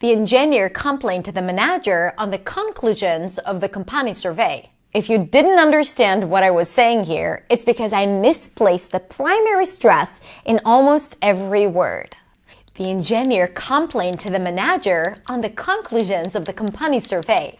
The engineer complained to the manager on the conclusions of the company survey. If you didn't understand what I was saying here, it's because I misplaced the primary stress in almost every word. The engineer complained to the manager on the conclusions of the company survey.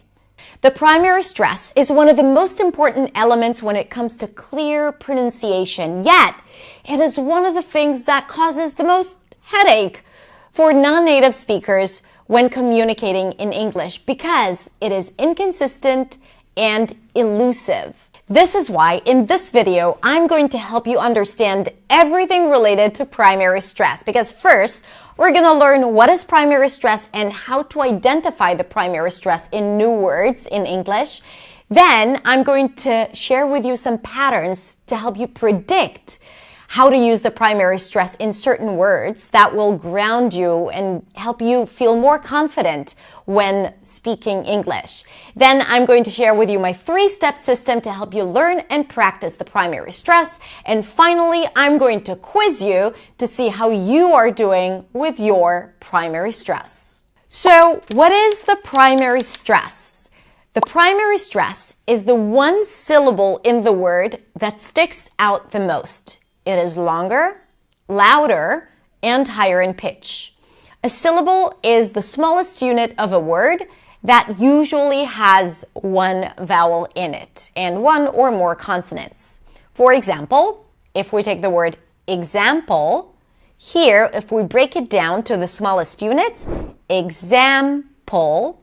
The primary stress is one of the most important elements when it comes to clear pronunciation, yet it is one of the things that causes the most headache for non-native speakers when communicating in English because it is inconsistent and elusive. This is why in this video, I'm going to help you understand everything related to primary stress. Because first, we're going to learn what is primary stress and how to identify the primary stress in new words in English. Then I'm going to share with you some patterns to help you predict how to use the primary stress in certain words that will ground you and help you feel more confident when speaking English. Then I'm going to share with you my 3-step system to help you learn and practice the primary stress. And finally, I'm going to quiz you to see how you are doing with your primary stress. So, what is the primary stress? The primary stress is the one syllable in the word that sticks out the most. It is longer, louder, and higher in pitch. A syllable is the smallest unit of a word that usually has one vowel in it and one or more consonants. For example, if we take the word example, here, if we break it down to the smallest units, example,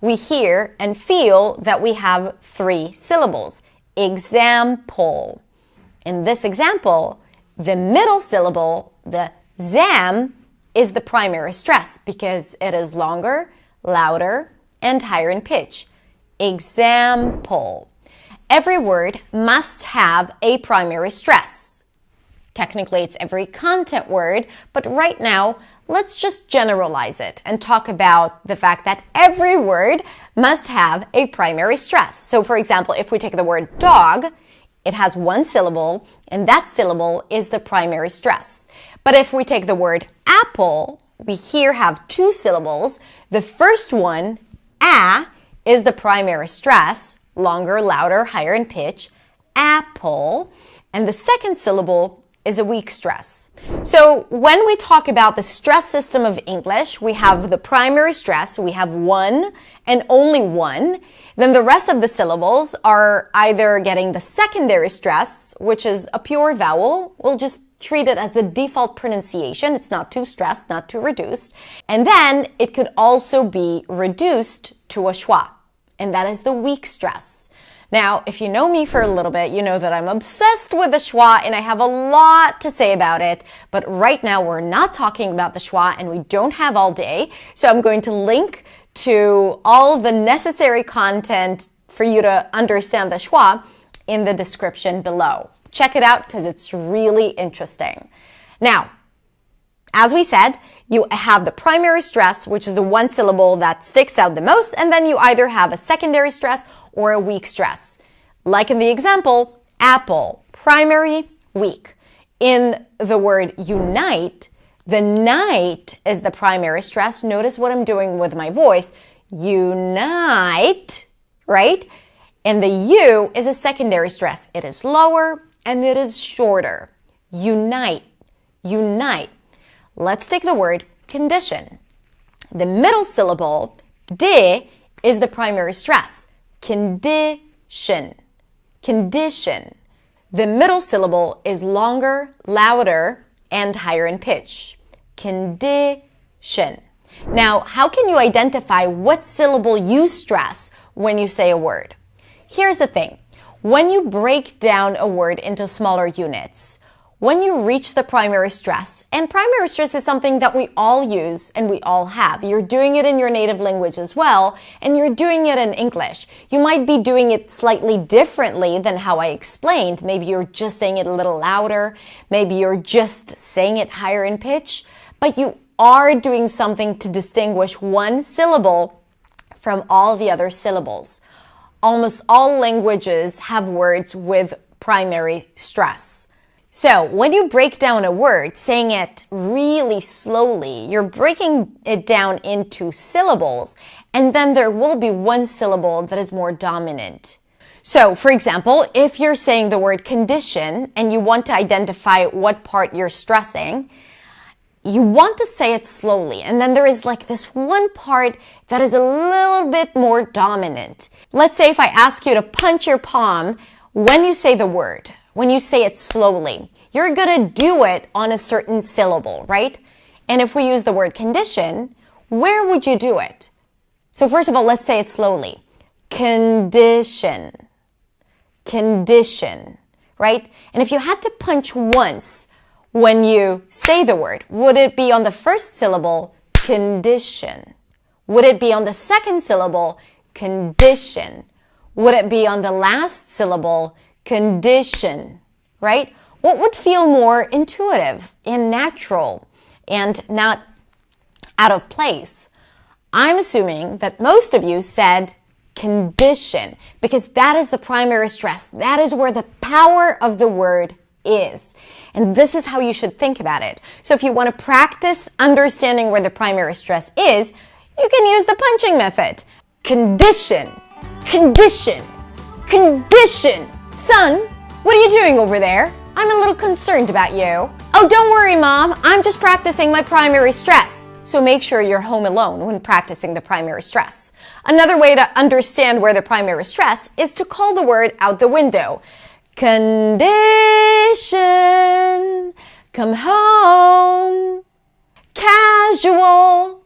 we hear and feel that we have 3 syllables. Example. In this example, the middle syllable, the zam, is the primary stress because it is longer, louder, and higher in pitch. Example. Every word must have a primary stress. Technically, it's every content word, but right now, let's just generalize it and talk about the fact that every word must have a primary stress. So, for example, if we take the word dog, it has 1 syllable, and that syllable is the primary stress. But if we take the word apple, we here have 2 syllables. The first one, a, is the primary stress, longer, louder, higher in pitch, apple. And the second syllable is a weak stress. So when we talk about the stress system of English, we have the primary stress, we have 1 and only 1. Then the rest of the syllables are either getting the secondary stress, which is a pure vowel. We'll just treat it as the default pronunciation. It's not too stressed, not too reduced. And then it could also be reduced to a schwa, and that is the weak stress. Now, if you know me for a little bit, you know that I'm obsessed with the schwa and I have a lot to say about it. But right now, we're not talking about the schwa and we don't have all day. So I'm going to link to all the necessary content for you to understand the schwa in the description below. Check it out because it's really interesting. Now, as we said, you have the primary stress, which is the 1 syllable that sticks out the most, and then you either have a secondary stress or a weak stress. Like in the example, apple, primary, weak. In the word unite, the night is the primary stress. Notice what I'm doing with my voice. Unite, right? And the U is a secondary stress. It is lower and it is shorter. Unite, unite. Let's take the word condition. The middle syllable, di, is the primary stress. Condition, condition. The middle syllable is longer, louder, and higher in pitch. Condition. Now, how can you identify what syllable you stress when you say a word? Here's the thing. When you break down a word into smaller units, when you reach the primary stress, and primary stress is something that we all use and we all have. You're doing it in your native language as well, and you're doing it in English. You might be doing it slightly differently than how I explained. Maybe you're just saying it a little louder. Maybe you're just saying it higher in pitch. But you are doing something to distinguish one syllable from all the other syllables. Almost all languages have words with primary stress. So when you break down a word, saying it really slowly, you're breaking it down into syllables, and then there will be one syllable that is more dominant. So, for example, if you're saying the word condition and you want to identify what part you're stressing, you want to say it slowly. And then there is like this one part that is a little bit more dominant. Let's say if I ask you to punch your palm when you say the word, when you say it slowly, you're going to do it on a certain syllable, right? And if we use the word condition, where would you do it? So first of all, let's say it slowly. Condition. Condition, right? And if you had to punch once when you say the word, would it be on the first syllable? Condition. Would it be on the second syllable? Condition. Would it be on the last syllable? Condition, right? What would feel more intuitive and natural and not out of place? I'm assuming that most of you said condition because that is the primary stress. That is where the power of the word is. And this is how you should think about it. So if you want to practice understanding where the primary stress is, you can use the punching method. Condition, condition, condition. Son, what are you doing over there? I'm a little concerned about you. Oh, don't worry, Mom. I'm just practicing my primary stress. So make sure you're home alone when practicing the primary stress. Another way to understand where the primary stress is to call the word out the window. Condition. Come home. Casual.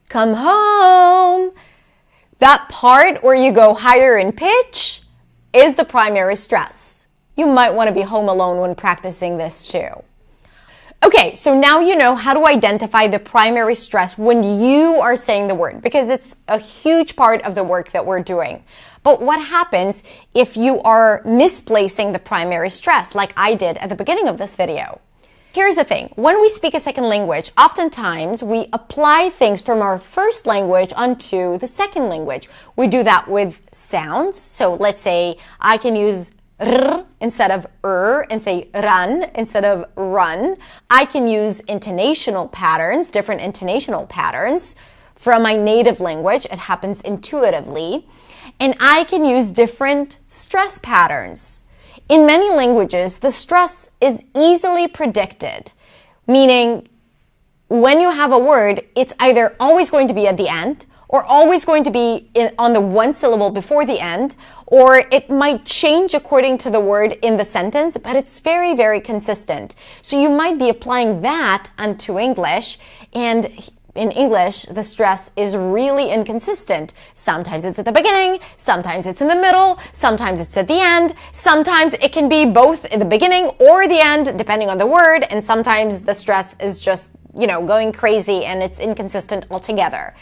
Come home. That part where you go higher in pitch is the primary stress. You might want to be home alone when practicing this too. Okay, so now you know how to identify the primary stress when you are saying the word, because it's a huge part of the work that we're doing. But what happens if you are misplacing the primary stress, like I did at the beginning of this video? Here's the thing. When we speak a second language, oftentimes we apply things from our first language onto the second language. We do that with sounds. So let's say I can use r instead of and say run instead of run. I can use intonational patterns, different intonational patterns from my native language. It happens intuitively. And I can use different stress patterns. In many languages, the stress is easily predicted, meaning when you have a word, it's either always going to be at the end or always going to be on the one syllable before the end, or it might change according to the word in the sentence, but it's very, very consistent. So you might be applying that onto English, and in English, the stress is really inconsistent. Sometimes it's at the beginning, sometimes it's in the middle, sometimes it's at the end, sometimes it can be both in the beginning or the end, depending on the word, and sometimes the stress is just, going crazy and it's inconsistent altogether.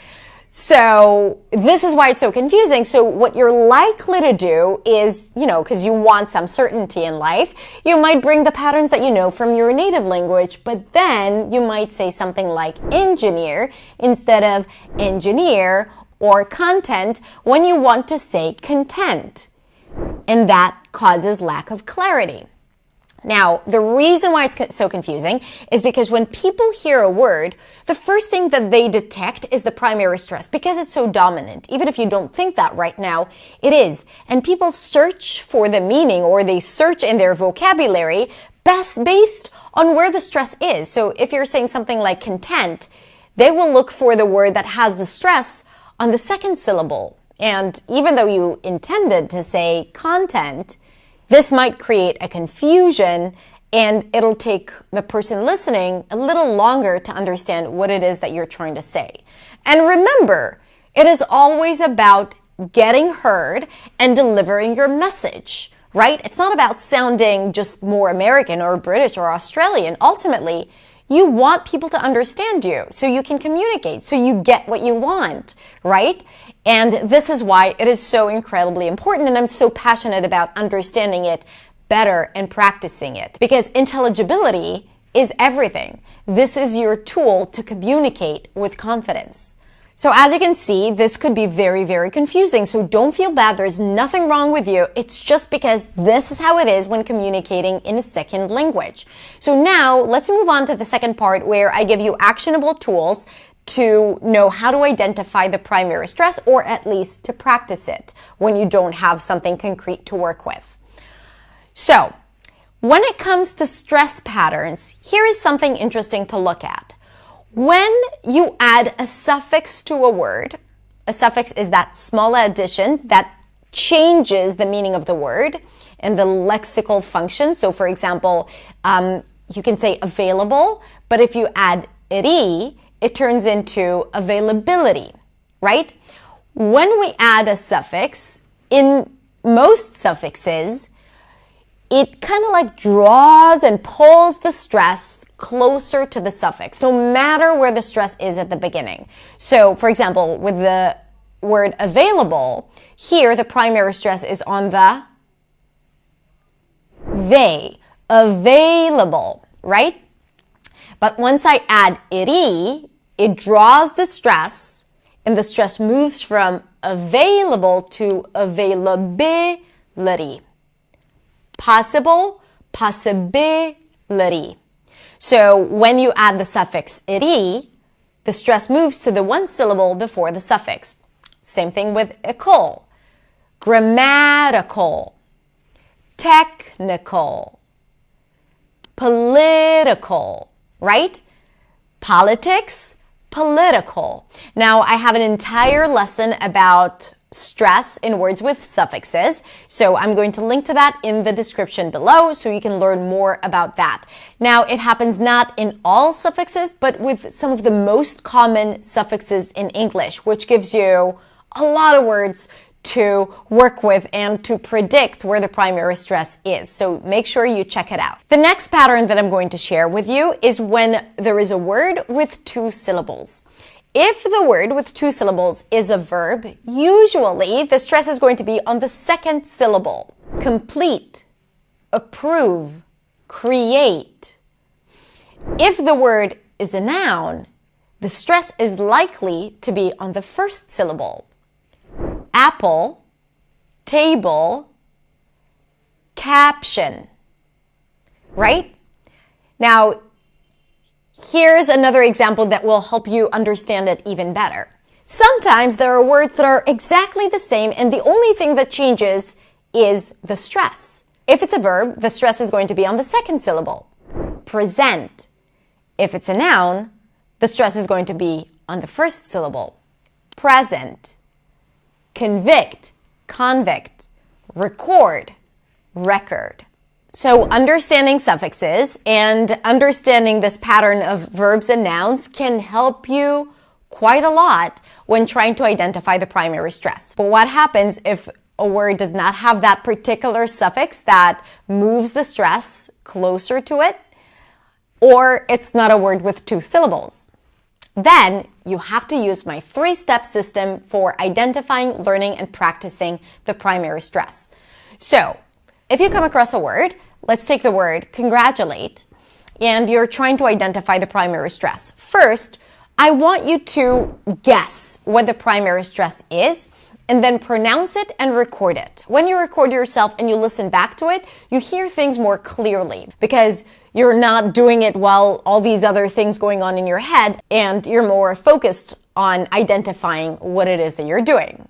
So this is why it's so confusing. So what you're likely to do is, because you want some certainty in life, you might bring the patterns that you know from your native language, but then you might say something like engineer instead of engineer, or content when you want to say content. And that causes lack of clarity. Now, the reason why it's so confusing is because when people hear a word, the first thing that they detect is the primary stress because it's so dominant. Even if you don't think that right now, it is. And people search for the meaning, or they search in their vocabulary based on where the stress is. So if you're saying something like content, they will look for the word that has the stress on the second syllable. And even though you intended to say content, this might create a confusion, and it'll take the person listening a little longer to understand what it is that you're trying to say. And remember, it is always about getting heard and delivering your message, right? It's not about sounding just more American or British or Australian. Ultimately, you want people to understand you so you can communicate, so you get what you want, right? And this is why it is so incredibly important, and I'm so passionate about understanding it better and practicing it, because intelligibility is everything. This is your tool to communicate with confidence. So as you can see, this could be very, very confusing. So don't feel bad. There's nothing wrong with you. It's just because this is how it is when communicating in a second language. So now let's move on to the second part where I give you actionable tools to know how to identify the primary stress, or at least to practice it when you don't have something concrete to work with. So when it comes to stress patterns, here is something interesting to look at. When you add a suffix to a word, a suffix is that small addition that changes the meaning of the word and the lexical function. So for example, you can say available, but if you add ity, it turns into availability, right? When we add a suffix, in most suffixes, it kind of like draws and pulls the stress closer to the suffix, no matter where the stress is at the beginning. So, for example, with the word available, here the primary stress is on the they, available, right? But once I add ity, it draws the stress, and the stress moves from available to availability. Possible, possibility. So when you add the suffix ity, the stress moves to the one syllable before the suffix. Same thing with ical, grammatical, technical, political, right? Politics, political. Now, I have an entire lesson about stress in words with suffixes, so I'm going to link to that in the description below so you can learn more about that. Now, it happens not in all suffixes, but with some of the most common suffixes in English, which gives you a lot of words to work with and to predict where the primary stress is. So make sure you check it out. The next pattern that I'm going to share with you is when there is a word with two syllables. If the word with two syllables is a verb, usually the stress is going to be on the second syllable. Complete, approve, create. If the word is a noun, the stress is likely to be on the first syllable. Apple, table, caption, right? Now, here's another example that will help you understand it even better. Sometimes there are words that are exactly the same and the only thing that changes is the stress. If it's a verb, the stress is going to be on the second syllable. Present. If it's a noun, the stress is going to be on the first syllable. Present. Convict, convict. Record, record. So understanding suffixes and understanding this pattern of verbs and nouns can help you quite a lot when trying to identify the primary stress. But what happens if a word does not have that particular suffix that moves the stress closer to it, or it's not a word with two syllables? Then you have to use my 3-step system for identifying, learning, and practicing the primary stress. So if you come across a word, let's take the word congratulate, and you're trying to identify the primary stress. First, I want you to guess what the primary stress is, and then pronounce it and record it. When you record yourself and you listen back to it, you hear things more clearly because you're not doing it while all these other things going on in your head, and you're more focused on identifying what it is that you're doing,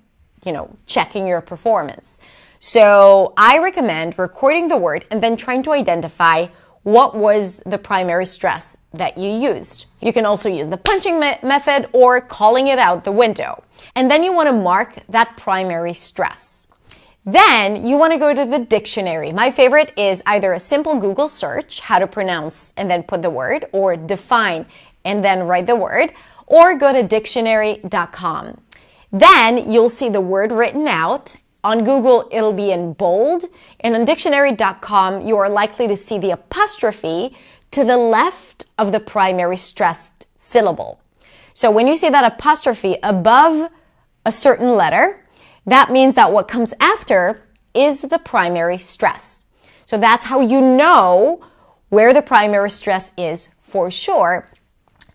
checking your performance. So I recommend recording the word and then trying to identify what was the primary stress that you used. You can also use the punching method or calling it out the window. And then you want to mark that primary stress. Then you want to go to the dictionary. My favorite is either a simple Google search, how to pronounce and then put the word, or define and then write the word, or go to dictionary.com. Then you'll see the word written out. On Google, it'll be in bold, and on dictionary.com, you are likely to see the apostrophe to the left of the primary stressed syllable. So when you see that apostrophe above a certain letter, that means that what comes after is the primary stress. So that's how you know where the primary stress is for sure,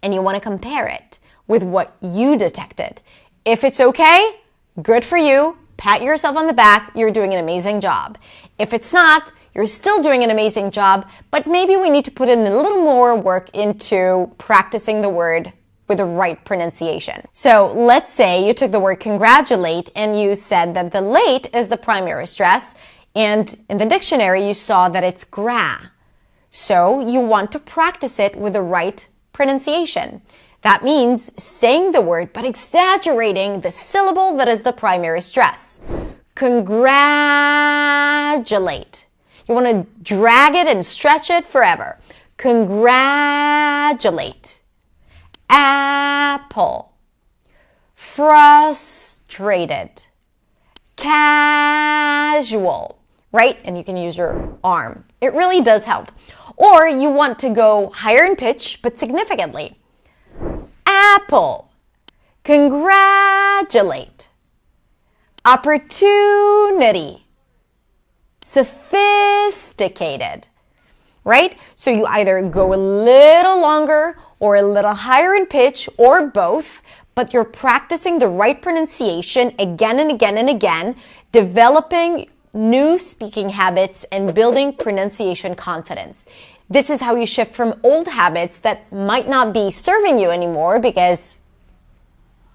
and you want to compare it with what you detected. If it's okay, good for you. Pat yourself on the back. You're doing an amazing job. If it's not, you're still doing an amazing job, but maybe we need to put in a little more work into practicing the word with the right pronunciation. So let's say you took the word congratulate and you said that the late is the primary stress, and in the dictionary you saw that it's gra. So you want to practice it with the right pronunciation. That means saying the word but exaggerating the syllable that is the primary stress. Congratulate. You want to drag it and stretch it forever. Congratulate. Apple. Frustrated. Casual. Right? And you can use your arm. It really does help. Or you want to go higher in pitch, but significantly. Apple. Congratulate. Opportunity. Sophisticated. Right? So you either go a little longer or a little higher in pitch or both, but you're practicing the right pronunciation again and again and again, developing new speaking habits and building pronunciation confidence. This is how you shift from old habits that might not be serving you anymore because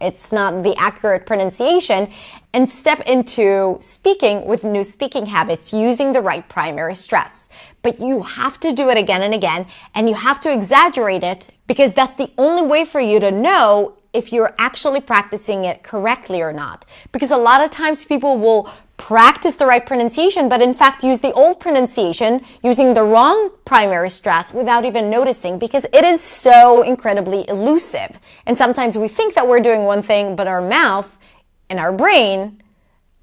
it's not the accurate pronunciation, and step into speaking with new speaking habits using the right primary stress. But you have to do it again and again, and you have to exaggerate it because that's the only way for you to know if you're actually practicing it correctly or not. Because a lot of times people will practice the right pronunciation, but in fact use the old pronunciation using the wrong primary stress without even noticing, because it is so incredibly elusive. And sometimes we think that we're doing one thing, but our mouth and our brain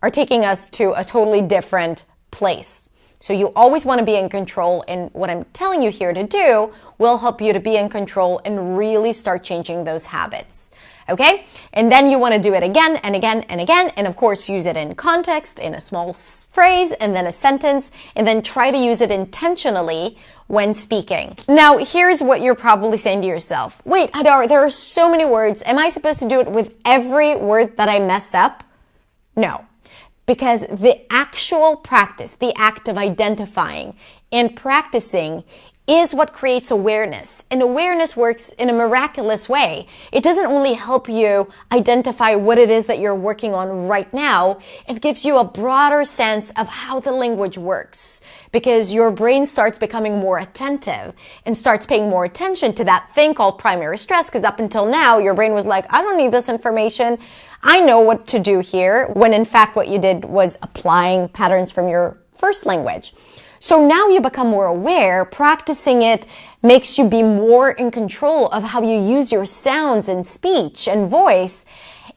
are taking us to a totally different place. So you always want to be in control, and what I'm telling you here to do will help you to be in control and really start changing those habits. Okay? And then you want to do it again and again and again, and of course use it in context, in a small phrase, and then a sentence, and then try to use it intentionally when speaking. Now, here's what you're probably saying to yourself. Wait, Hadar, there are so many words. Am I supposed to do it with every word that I mess up? No. Because the actual practice, the act of identifying and practicing is what creates awareness. And awareness works in a miraculous way. It doesn't only help you identify what it is that you're working on right now, it gives you a broader sense of how the language works. Because your brain starts becoming more attentive and starts paying more attention to that thing called primary stress, because up until now, your brain was like, I don't need this information. I know what to do here, when in fact what you did was applying patterns from your first language. So now you become more aware. Practicing it makes you be more in control of how you use your sounds and speech and voice.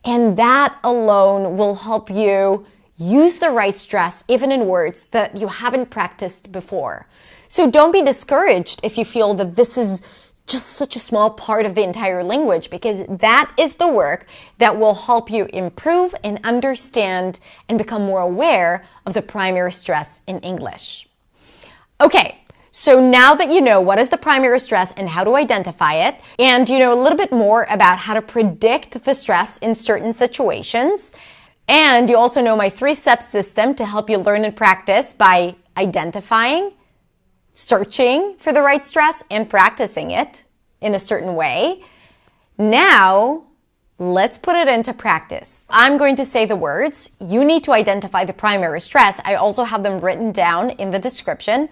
And that alone will help you use the right stress even in words that you haven't practiced before. So don't be discouraged if you feel that this is just such a small part of the entire language, because that is the work that will help you improve and understand and become more aware of the primary stress in English. Okay, so now that you know what is the primary stress and how to identify it, and you know a little bit more about how to predict the stress in certain situations, and you also know my 3-step system to help you learn and practice by identifying, searching for the right stress, and practicing it in a certain way. Now, let's put it into practice. I'm going to say the words. You need to identify the primary stress. I also have them written down in the description.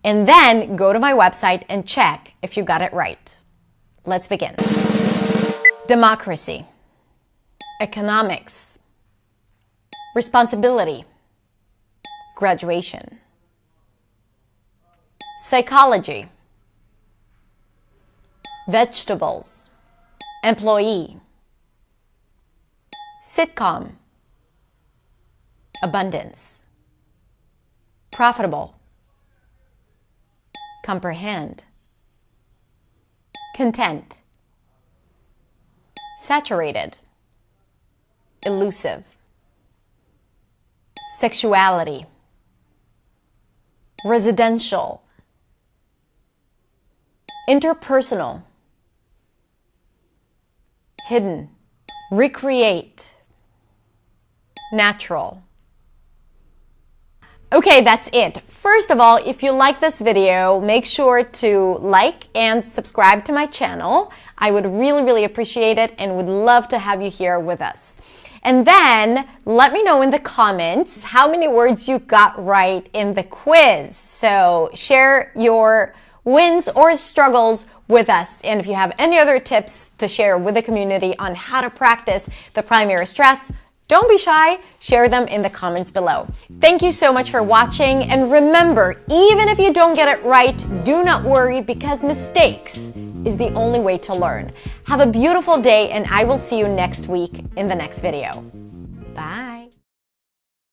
And then go to my website and check if you got it right. Let's begin. Democracy. Economics. Responsibility. Graduation. Psychology. Vegetables. Employee. Sitcom. Abundance. Profitable. Comprehend. Content. Saturated. Elusive. Sexuality. Residential. Interpersonal. hidden, recreate, natural. Okay, that's it. First of all, if you like this video, make sure to like and subscribe to my channel. I would really appreciate it and would love to have you here with us. And then let me know in the comments how many words you got right in the quiz. So share your wins or struggles with us. And if you have any other tips to share with the community on how to practice the primary stress, don't be shy, share them in the comments below. Thank you so much for watching, and remember, even if you don't get it right, do not worry, because mistakes is the only way to learn. Have a beautiful day, and I will see you next week in the next video. Bye.